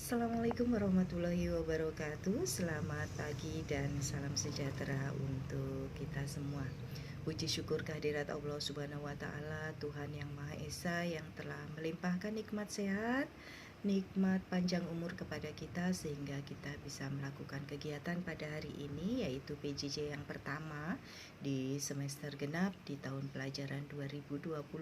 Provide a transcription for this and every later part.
Assalamualaikum warahmatullahi wabarakatuh. Selamat pagi dan salam sejahtera untuk kita semua. Puji syukur kehadirat Allah Subhanahu wa Ta'ala, Tuhan yang Maha Esa, yang telah melimpahkan nikmat sehat, nikmat panjang umur kepada kita, sehingga kita bisa melakukan kegiatan pada hari ini, yaitu PJJ yang pertama di semester genap di tahun pelajaran 2020-2021.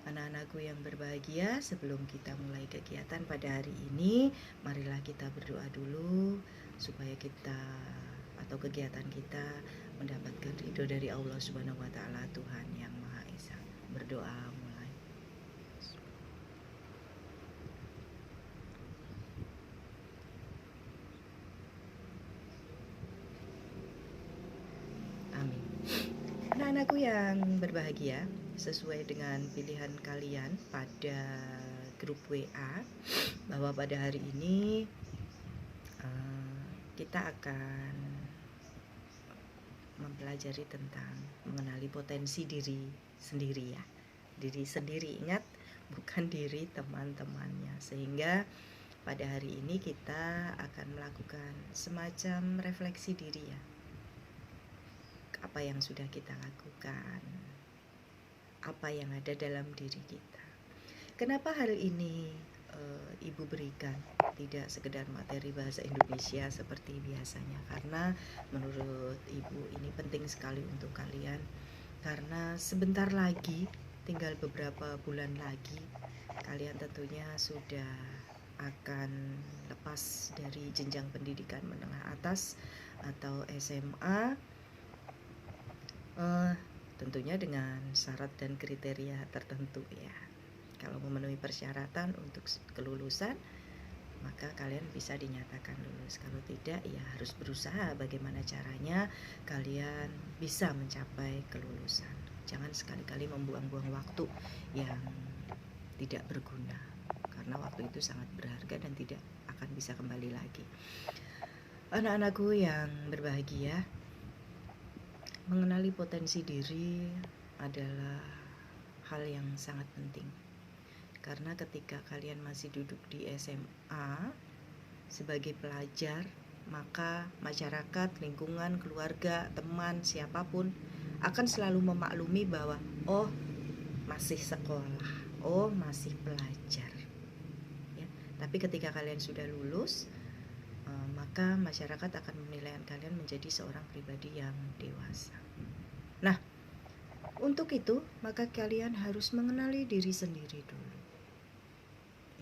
Anak-anakku yang berbahagia, sebelum kita mulai kegiatan pada hari ini, marilah kita berdoa dulu supaya kita atau kegiatan kita mendapatkan ridho dari Allah Subhanahu wa Ta'ala, Tuhan yang Maha Esa. Berdoa mulai. Amin. Anak-anakku yang berbahagia, sesuai dengan pilihan kalian pada grup WA, bahwa pada hari ini kita akan mempelajari tentang mengenali potensi diri sendiri, ya. Diri sendiri, ingat, bukan diri teman-temannya. Sehingga pada hari ini kita akan melakukan semacam refleksi diri, ya. Apa yang sudah kita lakukan, apa yang ada dalam diri kita. Kenapa hal ini Ibu berikan tidak sekedar materi bahasa Indonesia seperti biasanya, karena menurut Ibu ini penting sekali untuk kalian, karena sebentar lagi, tinggal beberapa bulan lagi, kalian tentunya sudah akan lepas dari jenjang pendidikan menengah atas atau SMA, tentunya dengan syarat dan kriteria tertentu, ya. Kalau memenuhi persyaratan untuk kelulusan, maka kalian bisa dinyatakan lulus. Kalau tidak, ya harus berusaha bagaimana caranya kalian bisa mencapai kelulusan. Jangan sekali-kali membuang-buang waktu yang tidak berguna, karena waktu itu sangat berharga dan tidak akan bisa kembali lagi. Anak-anakku yang berbahagia, mengenali potensi diri adalah hal yang sangat penting. Karena ketika kalian masih duduk di SMA sebagai pelajar, maka masyarakat, lingkungan, keluarga, teman, siapapun akan selalu memaklumi bahwa oh, masih sekolah, oh, masih pelajar, ya. Tapi ketika kalian sudah lulus, maka masyarakat akan menilai kalian menjadi seorang pribadi yang dewasa. Nah, untuk itu maka kalian harus mengenali diri sendiri dulu,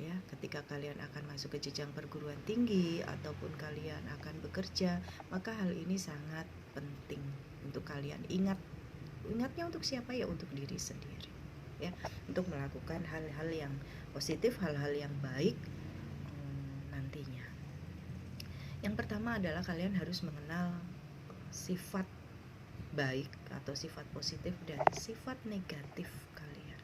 ya. Ketika kalian akan masuk ke jenjang perguruan tinggi ataupun kalian akan bekerja, maka hal ini sangat penting untuk kalian ingatnya untuk siapa, ya, untuk diri sendiri, ya, untuk melakukan hal-hal yang positif, hal-hal yang baik nantinya. Yang pertama adalah kalian harus mengenal sifat baik atau sifat positif dan sifat negatif kalian,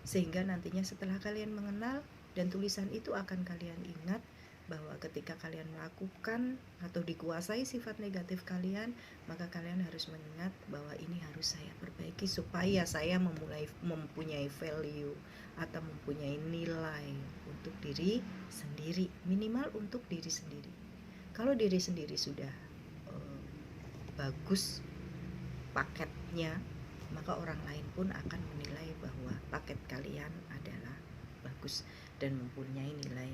sehingga nantinya setelah kalian mengenal dan tulisan itu akan kalian ingat bahwa ketika kalian melakukan atau dikuasai sifat negatif kalian, maka kalian harus mengingat bahwa ini harus saya perbaiki supaya saya mempunyai value atau mempunyai nilai untuk diri sendiri, minimal untuk diri sendiri. Kalau diri sendiri sudah bagus paketnya, maka orang lain pun akan menilai bahwa paket kalian adalah bagus dan mempunyai nilai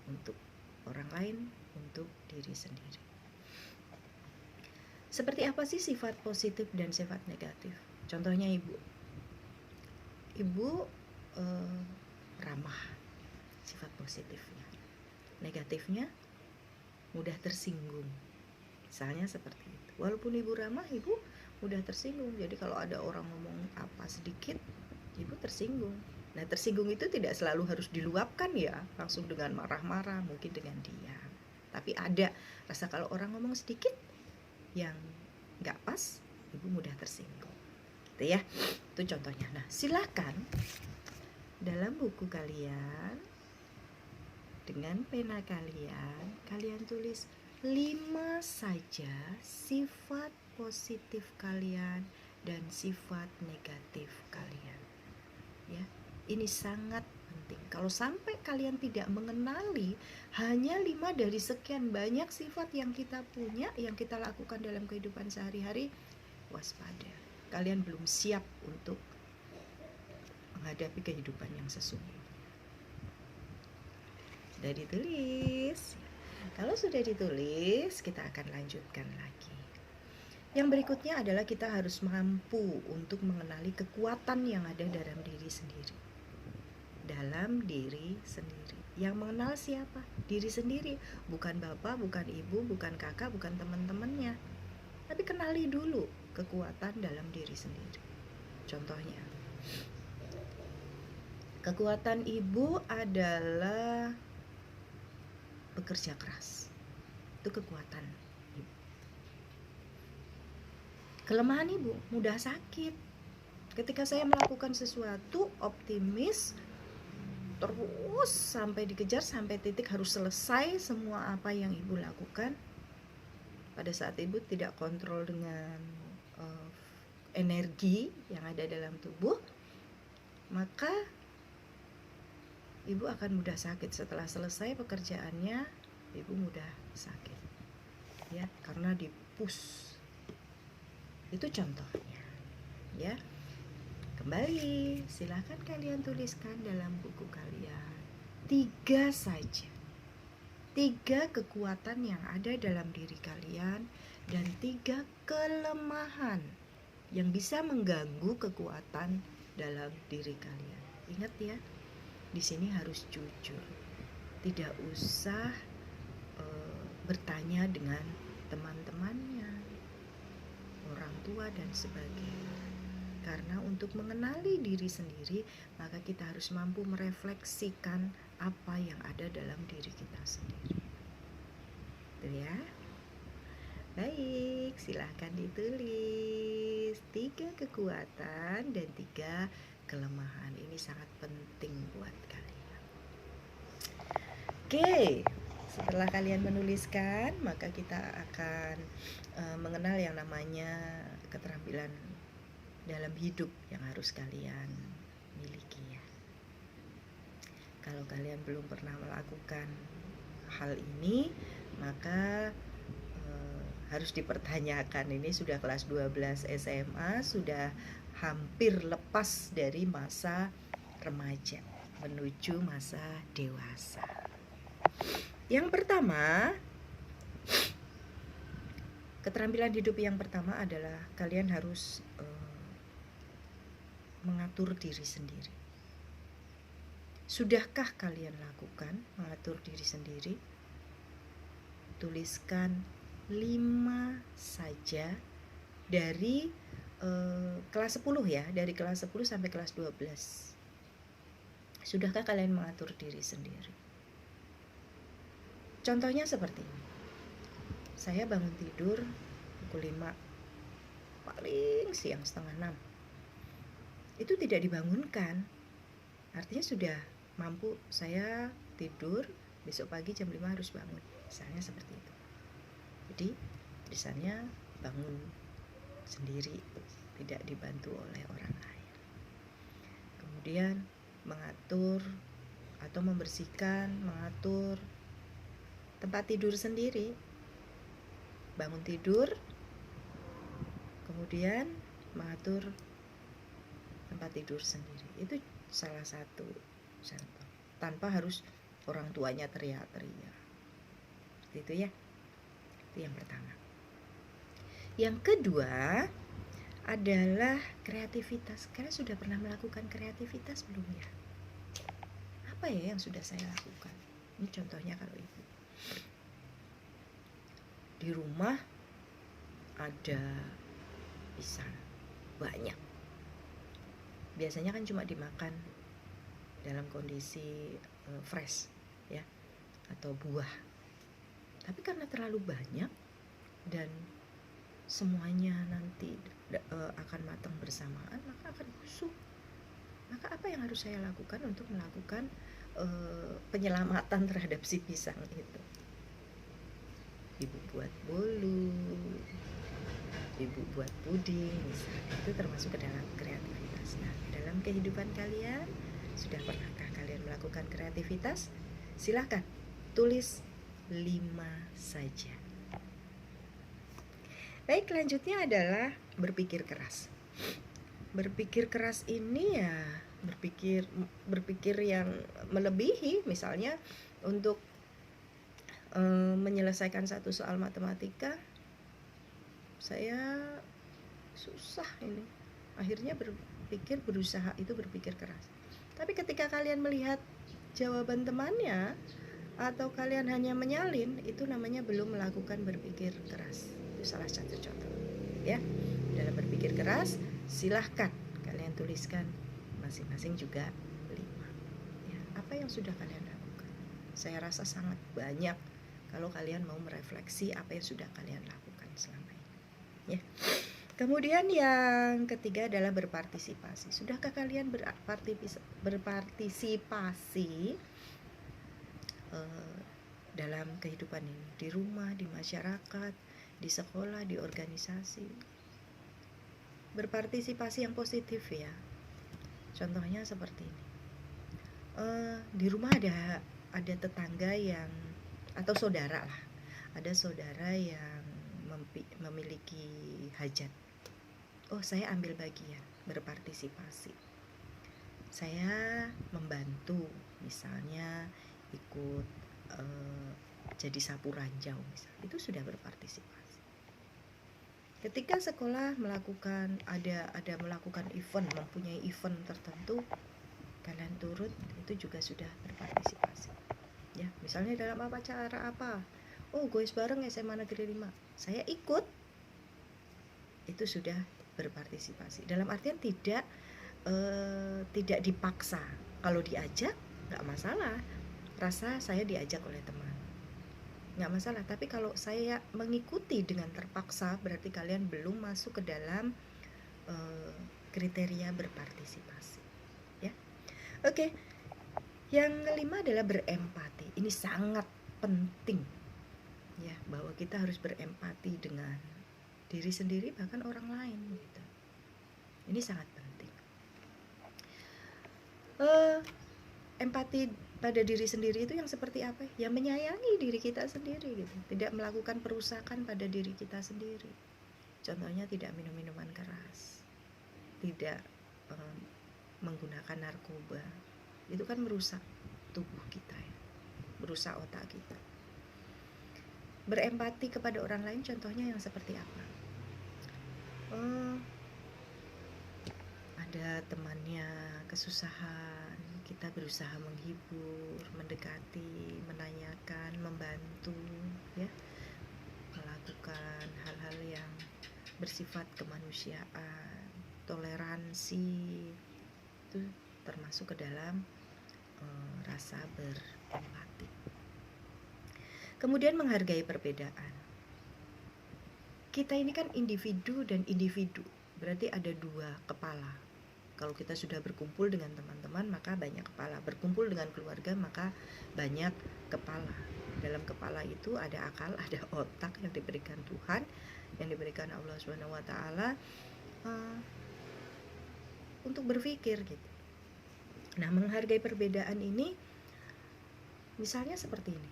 untuk orang lain, untuk diri sendiri. Seperti apa sih sifat positif dan sifat negatif? Contohnya Ibu ramah, sifat positifnya. Negatifnya mudah tersinggung, misalnya seperti itu. Walaupun Ibu ramah, Ibu mudah tersinggung. Jadi kalau ada orang ngomong apa sedikit, Ibu tersinggung. Nah, tersinggung itu tidak selalu harus diluapkan, ya, langsung dengan marah-marah, mungkin dengan diam. Tapi ada rasa kalau orang ngomong sedikit yang nggak pas, Ibu mudah tersinggung, gitu, ya. Itu contohnya. Nah, silakan dalam buku kalian dengan pena kalian tulis 5 saja sifat positif kalian dan sifat negatif kalian, ya. Ini sangat penting. Kalau sampai kalian tidak mengenali hanya 5 dari sekian banyak sifat yang kita punya, yang kita lakukan dalam kehidupan sehari-hari, waspada. Kalian belum siap untuk menghadapi kehidupan yang sesungguhnya. Sudah ditulis. Kalau sudah ditulis, kita akan lanjutkan lagi. Yang berikutnya adalah kita harus mampu untuk mengenali kekuatan yang ada dalam diri sendiri. Dalam diri sendiri. Yang mengenal siapa? Diri sendiri. Bukan bapak, bukan ibu, bukan kakak, bukan teman-temannya. Tapi kenali dulu kekuatan dalam diri sendiri. Contohnya, kekuatan ibu adalah bekerja keras. Itu kekuatan. Kelemahan ibu, mudah sakit. Ketika saya melakukan sesuatu, optimis, terus sampai dikejar, sampai titik harus selesai semua apa yang ibu lakukan. Pada saat ibu tidak kontrol dengan energi yang ada dalam tubuh, maka ibu akan mudah sakit. Setelah selesai pekerjaannya, ibu mudah sakit, ya, karena di-push. Itu contohnya, ya. Kembali, silahkan kalian tuliskan dalam buku kalian 3 saja, 3 kekuatan yang ada dalam diri kalian dan 3 kelemahan yang bisa mengganggu kekuatan dalam diri kalian. Ingat ya, di sini harus jujur, tidak usah bertanya dengan teman-temannya, orang tua dan sebagainya. Karena untuk mengenali diri sendiri, maka kita harus mampu merefleksikan apa yang ada dalam diri kita sendiri. Itu ya. Baik, silahkan ditulis 3 kekuatan dan 3 kelemahan. Ini sangat penting buat kalian. Oke, setelah kalian menuliskan, maka kita akan mengenal yang namanya keterampilan dalam hidup yang harus kalian miliki ya. Kalau kalian belum pernah melakukan hal ini, maka harus dipertanyakan. Ini sudah kelas 12 SMA, sudah hampir lepas dari masa remaja menuju masa dewasa. Yang pertama, keterampilan hidup yang pertama adalah kalian harus mengatur diri sendiri. Sudahkah kalian lakukan mengatur diri sendiri? Tuliskan 5 saja dari kelas 10 ya, dari kelas 10 sampai kelas 12. Sudahkah kalian mengatur diri sendiri? Contohnya seperti ini. Saya bangun tidur pukul 5, paling siang setengah 6. Itu tidak dibangunkan. Artinya sudah mampu, saya tidur, besok pagi jam 5 harus bangun. Misalnya seperti itu. Jadi misalnya bangun sendiri, tidak dibantu oleh orang lain. Kemudian mengatur atau membersihkan, mengatur tempat tidur sendiri. Bangun tidur, kemudian mengatur tempat tidur sendiri. Itu salah satu contoh. Tanpa harus orang tuanya teriak-teriak. Seperti itu ya. Itu yang pertama. Yang kedua adalah kreativitas. Kalian sudah pernah melakukan kreativitas belum ya? Apa ya yang sudah saya lakukan? Ini contohnya kalau ibu. Di rumah ada pisang banyak. Biasanya kan cuma dimakan dalam kondisi fresh ya, atau buah. Tapi karena terlalu banyak dan semuanya nanti akan matang bersamaan, maka akan busuk. Maka apa yang harus saya lakukan untuk melakukan penyelamatan terhadap si pisang itu? Ibu buat bolu, ibu buat puding misalnya. Itu termasuk ke dalam kreativitas. Nah, dalam kehidupan kalian, sudah pernahkah kalian melakukan kreativitas, silahkan tulis 5 saja. Baik, selanjutnya adalah berpikir keras. Berpikir keras ini ya berpikir yang melebihi, misalnya untuk menyelesaikan satu soal matematika saya susah ini. Akhirnya berusaha itu berpikir keras. Tapi ketika kalian melihat jawaban temannya atau kalian hanya menyalin, itu namanya belum melakukan berpikir keras. Itu salah satu contoh. Ya, dalam berpikir keras silahkan kalian tuliskan masing-masing juga 5. Ya, apa yang sudah kalian lakukan? Saya rasa sangat banyak kalau kalian mau merefleksi apa yang sudah kalian lakukan selama ini. Ya. Kemudian yang ketiga adalah berpartisipasi. Sudahkah kalian berpartisipasi dalam kehidupan ini, di rumah, di masyarakat, di sekolah, di organisasi? Berpartisipasi yang positif ya. Contohnya seperti ini. Di rumah ada tetangga yang atau saudara lah, ada saudara yang memiliki hajat. Oh, saya ambil bagian, berpartisipasi. Saya membantu, misalnya ikut jadi sapu ranjau, misalnya. Itu sudah berpartisipasi. Ketika sekolah melakukan melakukan event, mempunyai event tertentu, kalian turut, itu juga sudah berpartisipasi. Ya, misalnya dalam acara apa? Oh, goes bareng SMA Negeri 5. Saya ikut. Itu sudah berpartisipasi. Dalam artian tidak dipaksa. Kalau diajak nggak masalah. Rasa saya diajak oleh teman, nggak masalah. Tapi kalau saya mengikuti dengan terpaksa, berarti kalian belum masuk ke dalam kriteria berpartisipasi. Ya, oke. Yang kelima adalah berempati. Ini sangat penting ya, bahwa kita harus berempati dengan diri sendiri bahkan orang lain gitu. Ini sangat penting. Empati pada diri sendiri itu yang seperti apa? Yang menyayangi diri kita sendiri gitu. Tidak melakukan perusakan pada diri kita sendiri. Contohnya tidak minum minuman keras, tidak menggunakan narkoba. Itu kan merusak tubuh kita ya, merusak otak kita. Berempati kepada orang lain contohnya yang seperti apa? Ada temannya kesusahan, kita berusaha menghibur, mendekati, menanyakan, membantu ya, melakukan hal-hal yang bersifat kemanusiaan, toleransi, itu termasuk ke dalam rasa berempati. Kemudian menghargai perbedaan. Kita ini kan individu dan individu, berarti ada 2 kepala. Kalau kita sudah berkumpul dengan teman-teman maka banyak kepala, berkumpul dengan keluarga maka banyak kepala. Dalam kepala itu ada akal, ada otak yang diberikan Tuhan, yang diberikan Allah SWT untuk berpikir gitu. Nah, menghargai perbedaan ini misalnya seperti ini.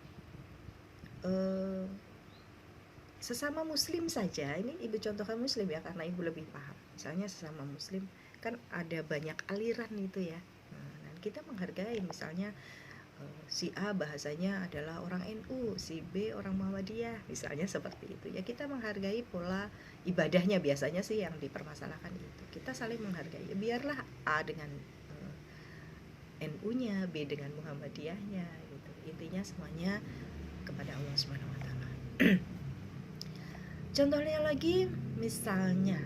Sesama muslim saja, ini ibu contohkan muslim ya karena ibu lebih paham. Misalnya sesama muslim kan ada banyak aliran itu ya. Nah, kita menghargai misalnya si A bahasanya adalah orang NU, si B orang Muhammadiyah, misalnya seperti itu. Ya kita menghargai pola ibadahnya, biasanya sih yang dipermasalahkan itu. Kita saling menghargai. Ya, biarlah A dengan NU-nya, B dengan Muhammadiyahnya gitu. Intinya semuanya kepada Allah Subhanahu wa taala. Contohnya lagi misalnya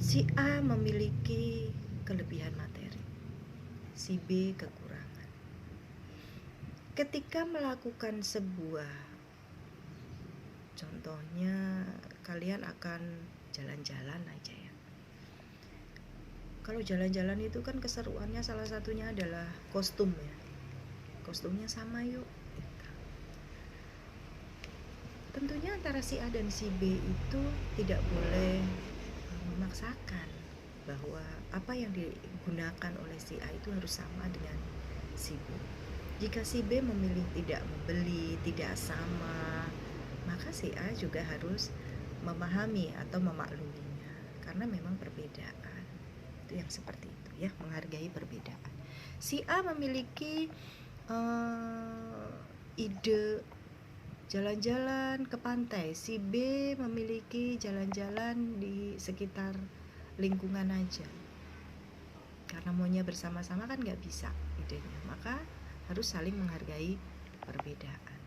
si A memiliki kelebihan materi, si B kekurangan. Ketika melakukan sebuah, contohnya kalian akan jalan-jalan aja ya. Kalau jalan-jalan itu kan keseruannya salah satunya adalah kostum ya. Kostumnya sama yuk. Tentunya antara si A dan si B itu tidak boleh memaksakan. bahwa apa yang digunakan oleh si A itu harus sama dengan si B. Jika si B memilih tidak membeli, tidak sama, maka si A juga harus memahami atau memakluminya, karena memang perbedaan. Itu yang seperti itu ya, menghargai perbedaan. Si A memiliki ide jalan-jalan ke pantai, si B memiliki jalan-jalan di sekitar lingkungan aja. Karena maunya bersama-sama kan nggak bisa idenya, maka harus saling menghargai perbedaan.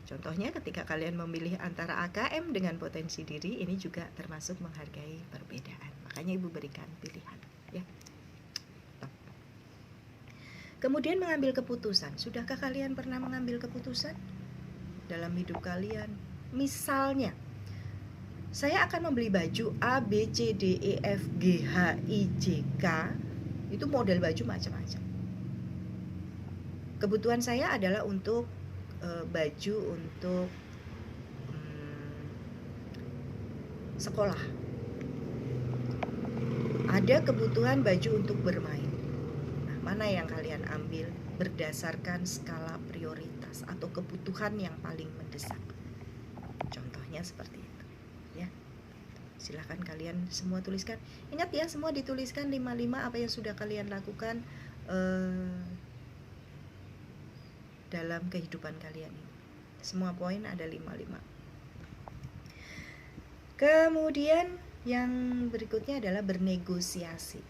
Contohnya ketika kalian memilih antara AKM dengan potensi diri, ini juga termasuk menghargai perbedaan. Makanya Ibu berikan pilihan ya. Kemudian mengambil keputusan. Sudahkah kalian pernah mengambil keputusan dalam hidup kalian? Misalnya, saya akan membeli baju A, B, C, D, E, F, G, H, I, J, K. Itu model baju macam-macam. Kebutuhan saya adalah untuk baju untuk sekolah. Ada kebutuhan baju untuk bermain. Nah, mana yang kalian ambil berdasarkan skala prioritas atau kebutuhan yang paling mendesak? Contohnya seperti itu ya. Silahkan kalian semua tuliskan. Ingat ya, semua dituliskan 5-5 apa yang sudah kalian lakukan dalam kehidupan kalian ini. Semua poin ada 5-5. Kemudian yang berikutnya adalah bernegosiasi.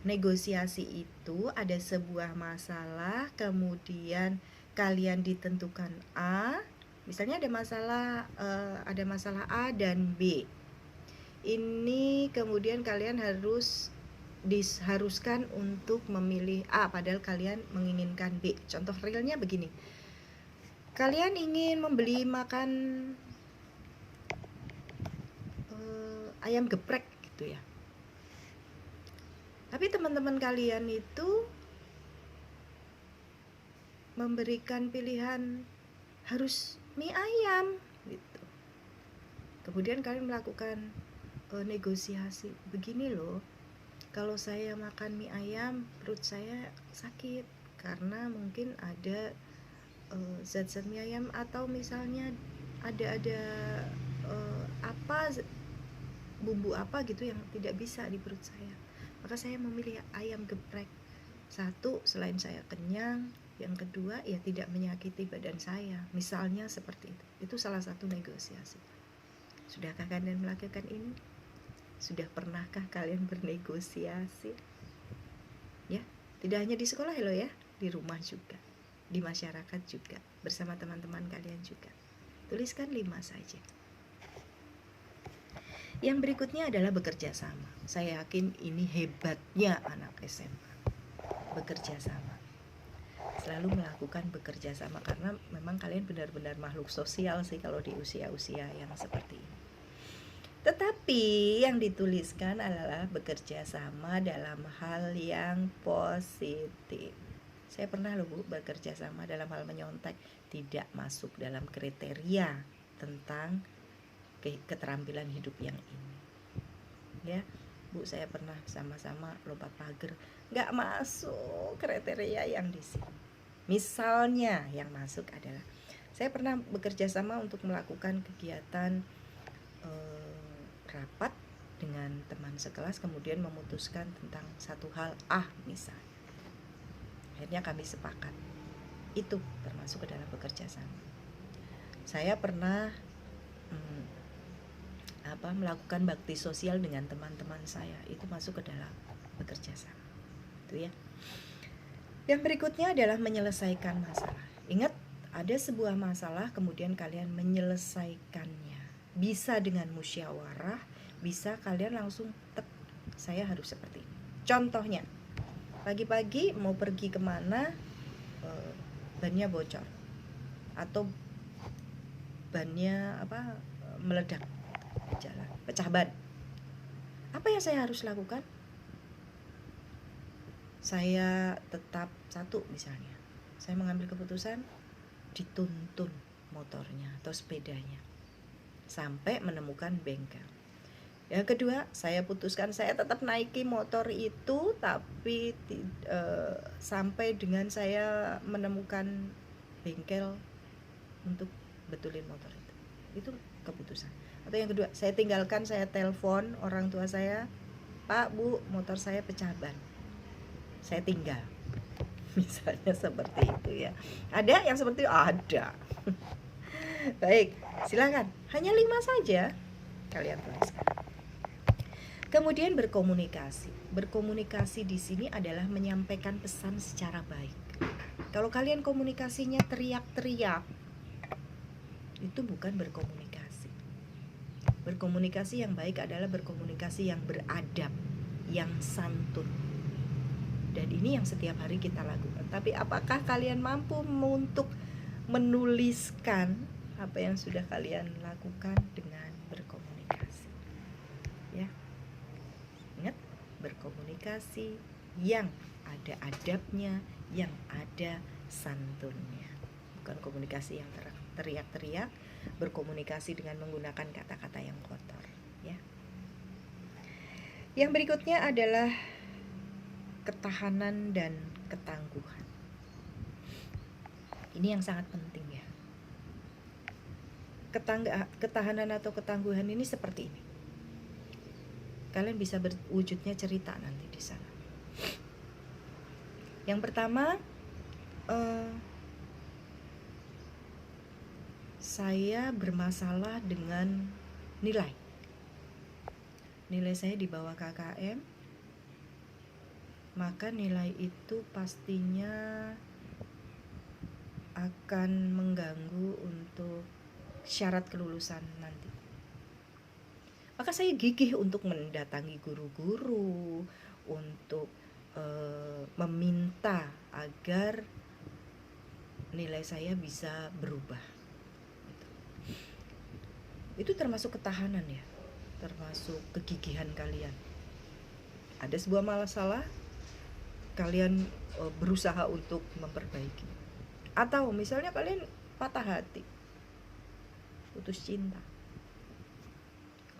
Negosiasi itu ada sebuah masalah, kemudian kalian ditentukan A. Misalnya ada masalah A dan B. Ini kemudian kalian diharuskan untuk memilih A, padahal kalian menginginkan B. Contoh realnya begini. Kalian ingin membeli makan ayam geprek gitu ya. Tapi teman-teman kalian itu memberikan pilihan harus mie ayam gitu. Kemudian kalian melakukan negosiasi. Begini loh, kalau saya makan mie ayam perut saya sakit karena mungkin ada zat-zat mie ayam, atau misalnya ada bumbu apa gitu yang tidak bisa di perut saya, maka saya memilih ayam geprek. Satu, selain saya kenyang, yang kedua ya tidak menyakiti badan saya, misalnya seperti itu. Itu salah satu negosiasi. Sudahkah kalian melakukan ini? Sudah pernahkah kalian bernegosiasi? Ya, tidak hanya di sekolah loh ya, di rumah juga, di masyarakat juga, bersama teman-teman kalian juga. Tuliskan 5 saja. Yang berikutnya adalah bekerja sama. Saya yakin ini hebatnya anak SMA. Bekerja sama. Selalu melakukan bekerja sama, karena memang kalian benar-benar makhluk sosial sih kalau di usia-usia yang seperti ini. Tetapi yang dituliskan adalah bekerja sama dalam hal yang positif. Saya pernah loh Bu bekerja sama dalam hal menyontek, tidak masuk dalam kriteria tentang keterampilan hidup yang ini ya Bu. Saya pernah sama-sama lompat pagar, nggak masuk kriteria yang di sini. Misalnya yang masuk adalah saya pernah bekerja sama untuk melakukan kegiatan rapat dengan teman sekelas, kemudian memutuskan tentang satu hal misalnya. Akhirnya kami sepakat, itu termasuk ke dalam bekerja sama. Saya pernah melakukan bakti sosial dengan teman-teman saya, itu masuk ke dalam bekerja sama. Itu ya. Yang berikutnya adalah menyelesaikan masalah. Ingat, ada sebuah masalah kemudian kalian menyelesaikannya. Bisa dengan musyawarah, bisa kalian langsung saya harus seperti ini. Contohnya, pagi-pagi mau pergi kemana, bannya bocor atau bannya meledak jalan, pecah ban. Apa yang saya harus lakukan? Saya tetap satu, misalnya saya mengambil keputusan dituntun motornya atau sepedanya sampai menemukan bengkel. Yang kedua, saya putuskan saya tetap naiki motor itu, tapi sampai dengan saya menemukan bengkel untuk betulin motor itu. Itu keputusan. Atau yang kedua, saya tinggalkan, saya telepon orang tua saya, Pak, Bu, motor saya pecah ban. Saya tinggal. Misalnya seperti itu ya. Ada yang seperti itu? Ada. Baik, silakan. Hanya 5 saja kalian tuliskan. Kemudian berkomunikasi. Berkomunikasi di sini adalah menyampaikan pesan secara baik. Kalau kalian komunikasinya teriak-teriak, itu bukan berkomunikasi. Berkomunikasi yang baik adalah berkomunikasi yang beradab, yang santun. Dan ini yang setiap hari kita lakukan. Tapi apakah kalian mampu untuk menuliskan apa yang sudah kalian lakukan dengan berkomunikasi? Ya. Ingat, berkomunikasi yang ada adabnya, yang ada santunnya. Bukan komunikasi yang teriak-teriak, berkomunikasi dengan menggunakan kata-kata yang kotor, ya. Yang berikutnya adalah ketahanan dan ketangguhan. Ini yang sangat penting ya. Ketahanan atau ketangguhan ini seperti ini. Kalian bisa berwujudnya cerita nanti di sana. Yang pertama, saya bermasalah dengan nilai. Nilai saya di bawah KKM, maka nilai itu pastinya akan mengganggu untuk syarat kelulusan nanti. Maka saya gigih untuk mendatangi guru-guru, untuk meminta agar nilai saya bisa berubah. Itu termasuk ketahanan ya, termasuk kegigihan kalian. Ada sebuah masalah, kalian berusaha untuk memperbaiki. Atau misalnya kalian patah hati, putus cinta,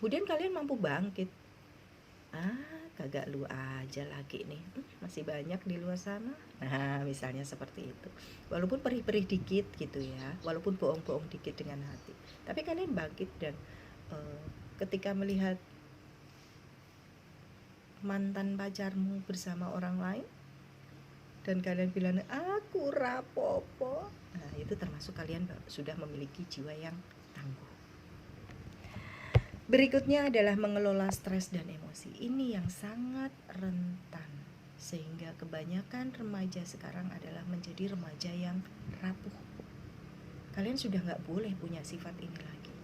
kemudian kalian mampu bangkit. Kagak lu aja lagi nih, masih banyak di luar sana. Nah, misalnya seperti itu. Walaupun perih-perih dikit gitu ya, walaupun bohong-bohong dikit dengan hati, tapi kalian bangkit. Dan ketika melihat mantan pacarmu bersama orang lain dan kalian bilang aku rapopo, nah itu termasuk kalian sudah memiliki jiwa yang tangguh. Berikutnya adalah mengelola stres dan emosi. Ini yang sangat rentan, sehingga kebanyakan remaja sekarang adalah menjadi remaja yang rapuh. Kalian sudah gak boleh punya sifat ini lagi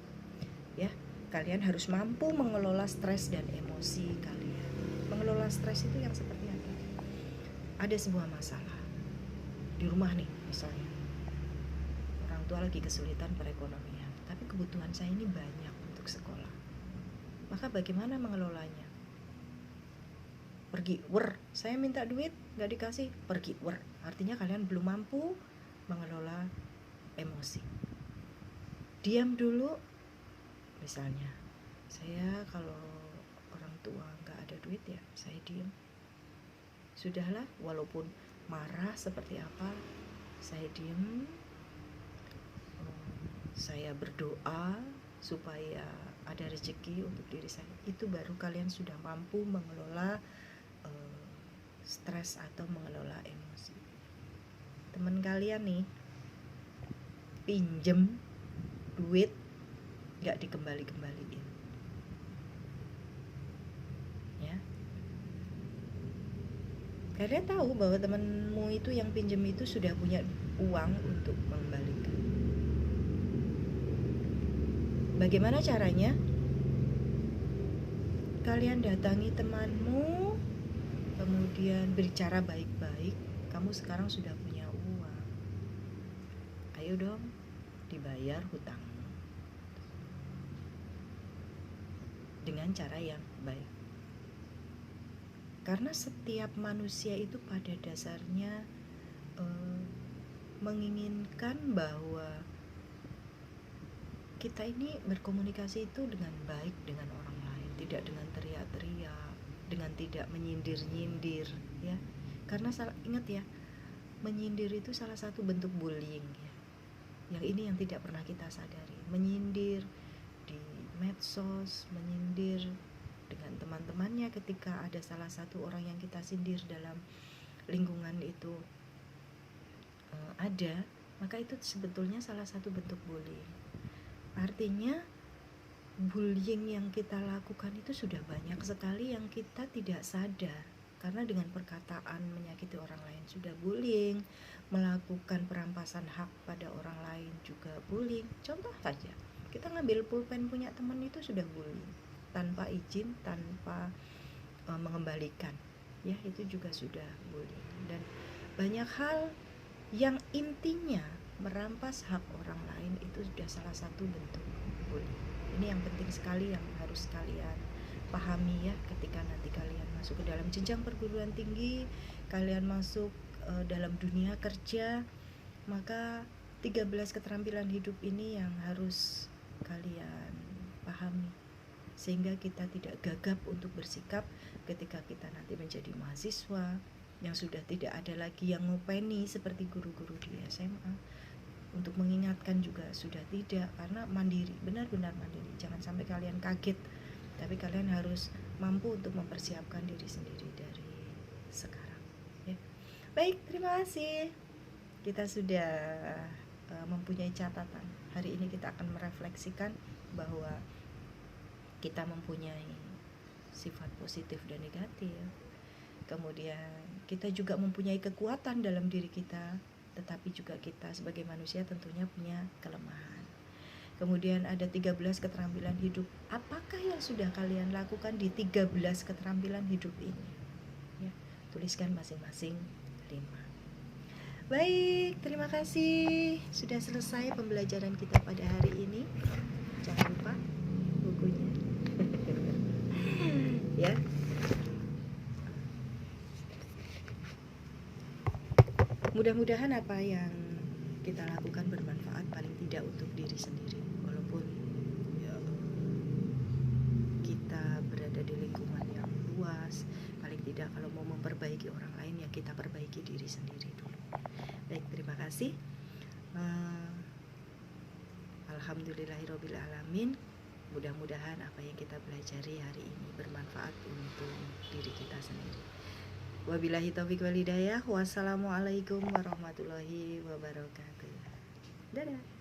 ya. Kalian harus mampu mengelola stres dan emosi kalian. Mengelola stres itu yang seperti apa? Ada sebuah masalah di rumah nih, misalnya orang tua lagi kesulitan perekonomian, tapi kebutuhan saya ini banyak untuk sekolah. Maka bagaimana mengelolanya? Pergi saya minta duit gak dikasih, pergi artinya kalian belum mampu mengelola emosi. Diam dulu. Misalnya saya kalau orang tua gak ada duit ya saya diam. Sudahlah, walaupun marah seperti apa, saya diam. Saya berdoa supaya ada rezeki untuk diri saya. Itu baru kalian sudah mampu mengelola stres atau mengelola emosi. Teman kalian nih pinjem duit gak dikembali-kembaliin ya. Kalian tahu bahwa temanmu itu yang pinjem itu sudah punya uang untuk mengembalikan. Bagaimana caranya? Kalian datangi temanmu, kemudian berbicara baik-baik. Kamu sekarang sudah punya uang, ayo dong dibayar hutangmu dengan cara yang baik. Karena setiap manusia itu pada dasarnya menginginkan bahwa kita ini berkomunikasi itu dengan baik dengan orang lain, tidak dengan teriak-teriak, dengan tidak menyindir-nyindir, ya. Karena ingat ya, menyindir itu salah satu bentuk bullying, ya. Yang ini yang tidak pernah kita sadari. Menyindir di medsos, menyindir dengan teman-temannya ketika ada salah satu orang yang kita sindir dalam lingkungan itu ada, maka itu sebetulnya salah satu bentuk bullying. Artinya bullying yang kita lakukan itu sudah banyak sekali yang kita tidak sadar, karena dengan perkataan menyakiti orang lain sudah bullying, melakukan perampasan hak pada orang lain juga bullying. Contoh saja, kita ngambil pulpen punya teman itu sudah bullying, tanpa izin, tanpa mengembalikan, ya, itu juga sudah bullying. Dan banyak hal yang intinya merampas hak orang lain itu sudah salah satu bentuk bullying. Ini yang penting sekali yang harus kalian pahami, ya, ketika nanti kalian masuk ke dalam jenjang perguruan tinggi, kalian masuk dalam dunia kerja, maka 13 keterampilan hidup ini yang harus kalian pahami, sehingga kita tidak gagap untuk bersikap ketika kita nanti menjadi mahasiswa yang sudah tidak ada lagi yang ngopeni seperti guru-guru di SMA. Untuk mengingatkan juga sudah tidak, karena mandiri, benar-benar mandiri. Jangan sampai kalian kaget, tapi kalian harus mampu untuk mempersiapkan diri sendiri dari sekarang, ya. Baik, terima kasih. Kita sudah mempunyai catatan. Hari ini kita akan merefleksikan bahwa kita mempunyai sifat positif dan negatif. Kemudian kita juga mempunyai kekuatan dalam diri kita, tetapi juga kita sebagai manusia tentunya punya kelemahan. Kemudian ada 13 keterampilan hidup. Apakah yang sudah kalian lakukan di 13 keterampilan hidup ini? Ya, tuliskan masing-masing 5. Baik, terima kasih. Sudah selesai pembelajaran kita pada hari ini. Jangan lupa bukunya. Ya. Mudah-mudahan apa yang kita lakukan bermanfaat, paling tidak untuk diri sendiri. Walaupun ya, kita berada di lingkungan yang luas, paling tidak kalau mau memperbaiki orang lain, ya kita perbaiki diri sendiri dulu. Baik, terima kasih. Alhamdulillahirabbil alamin. Mudah-mudahan apa yang kita pelajari hari ini bermanfaat untuk diri kita sendiri. Wabillahi taufiq wal hidayah. Wassalamualaikum warahmatullahi wabarakatuh. Dadah.